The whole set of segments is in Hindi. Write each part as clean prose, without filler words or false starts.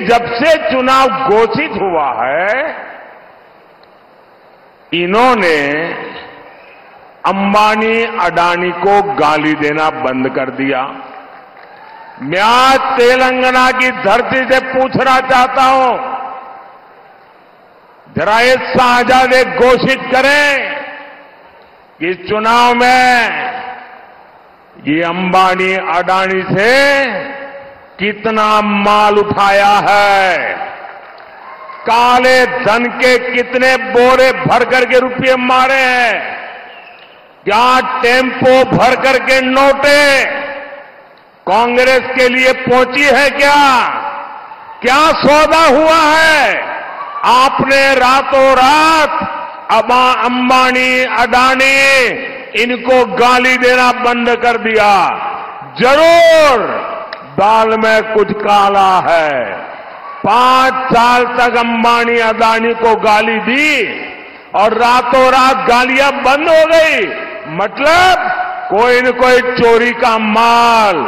जब से चुनाव घोषित हुआ है, इन्होंने अंबानी अडानी को गाली देना बंद कर दिया। मैं आज तेलंगाना की धरती से पूछना चाहता हूं, जरा ये शाहजादे घोषित करें कि इस चुनाव में ये अंबानी अडानी से कितना माल उठाया है, काले धन के कितने बोरे भर करके रुपये मारे हैं, क्या टेम्पो भर करके नोटे कांग्रेस के लिए पहुंची है, क्या सौदा हुआ है। आपने रातों रात अंबानी अडानी इनको गाली देना बंद कर दिया। जरूर दाल में कुछ काला है। 5 साल तक अंबानी अडानी को गाली दी और रातों रात गालियां बंद हो गई। मतलब कोई न कोई चोरी का माल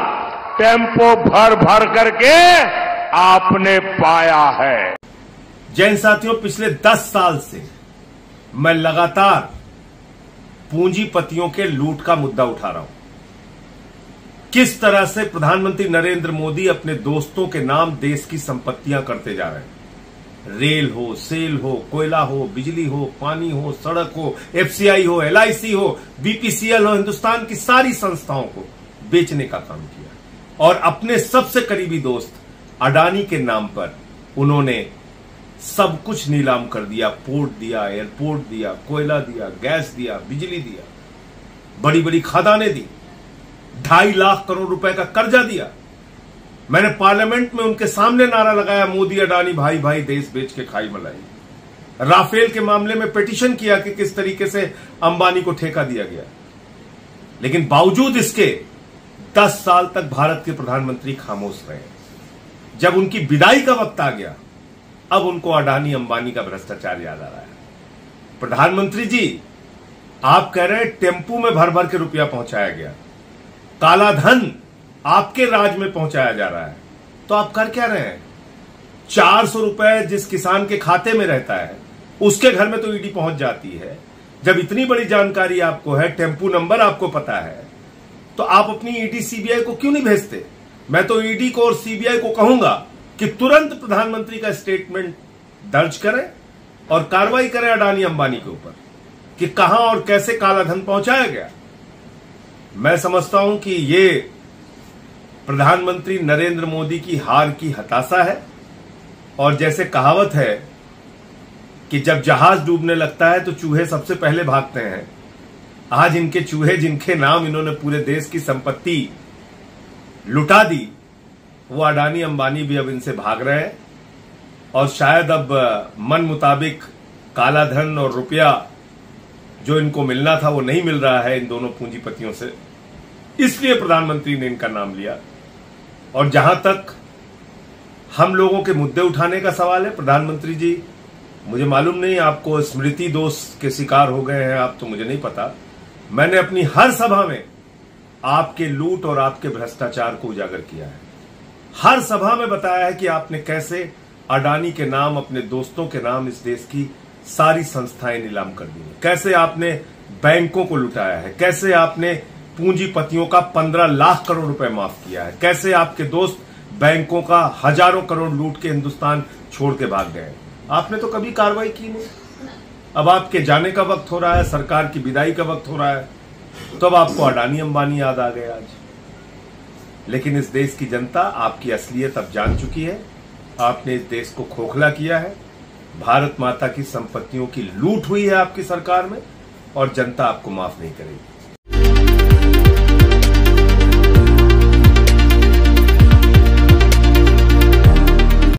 टेम्पो भर भर करके आपने पाया है। जैन साथियों, पिछले 10 साल से मैं लगातार पूंजीपतियों के लूट का मुद्दा उठा रहा हूं। किस तरह से प्रधानमंत्री नरेंद्र मोदी अपने दोस्तों के नाम देश की संपत्तियां करते जा रहे हैं। रेल हो, सेल हो, कोयला हो, बिजली हो, पानी हो, सड़क हो, एफसीआई हो, एलआईसी हो, बीपीसीएल हो, हिंदुस्तान की सारी संस्थाओं को बेचने का काम किया। और अपने सबसे करीबी दोस्त अडानी के नाम पर उन्होंने सब कुछ नीलाम कर दिया। पोर्ट दिया, एयरपोर्ट दिया, कोयला दिया, गैस दिया, बिजली दिया, बड़ी बड़ी खदानें दी, 2.5 लाख करोड़ रुपए का कर्जा दिया। मैंने पार्लियामेंट में उनके सामने नारा लगाया, मोदी अडानी भाई भाई देश बेच के खाई मलाई। राफेल के मामले में पिटीशन किया कि किस तरीके से अंबानी को ठेका दिया गया। लेकिन बावजूद इसके 10 साल तक भारत के प्रधानमंत्री खामोश रहे। जब उनकी विदाई का वक्त आ गया, अब उनको अडानी अंबानी का भ्रष्टाचार याद आ रहा है। प्रधानमंत्री जी, आप कह रहे हैं टेम्पू में भर भर के रुपया पहुंचाया गया, काला धन आपके राज में पहुंचाया जा रहा है, तो आप कर क्या रहे हैं? 400 रुपए जिस किसान के खाते में रहता है उसके घर में तो ईडी पहुंच जाती है। जब इतनी बड़ी जानकारी आपको है, टेम्पू नंबर आपको पता है, तो आप अपनी ईडी सीबीआई को क्यों नहीं भेजते? मैं तो ईडी को और सीबीआई को कहूंगा कि तुरंत प्रधानमंत्री का स्टेटमेंट दर्ज करें और कार्रवाई करें अडानी अंबानी के ऊपर कि कहां और कैसे काला धन पहुंचाया गया। मैं समझता हूं कि ये प्रधानमंत्री नरेंद्र मोदी की हार की हताशा है। और जैसे कहावत है कि जब जहाज डूबने लगता है तो चूहे सबसे पहले भागते हैं, आज इनके चूहे जिनके नाम इन्होंने पूरे देश की संपत्ति लुटा दी, वो अडानी अंबानी भी अब इनसे भाग रहे हैं। और शायद अब मन मुताबिक काला धन और रुपया जो इनको मिलना था वो नहीं मिल रहा है इन दोनों पूंजीपतियों से, इसलिए प्रधानमंत्री ने इनका नाम लिया। और जहां तक हम लोगों के मुद्दे उठाने का सवाल है, प्रधानमंत्री जी, मुझे मालूम नहीं आपको स्मृति दोष के शिकार हो गए हैं आप, तो मुझे नहीं पता। मैंने अपनी हर सभा में आपके लूट और आपके भ्रष्टाचार को उजागर किया है। हर सभा में बताया है कि आपने कैसे अडानी के नाम, अपने दोस्तों के नाम इस देश की सारी संस्थाएं नीलाम कर दी है, कैसे आपने बैंकों को लुटाया है, कैसे आपने पूंजीपतियों का 15 लाख करोड़ रुपए माफ किया है, कैसे आपके दोस्त बैंकों का हजारों करोड़ लूट के हिंदुस्तान छोड़ के भाग गए। आपने तो कभी कार्रवाई की नहीं। अब आपके जाने का वक्त हो रहा है, सरकार की विदाई का वक्त हो रहा है, तो अब आपको अडानी अंबानी याद आ गए आज। लेकिन इस देश की जनता आपकी असलियत अब जान चुकी है। आपने इस देश को खोखला किया है। भारत माता की संपत्तियों की लूट हुई है आपकी सरकार में और जनता आपको माफ नहीं करेगी।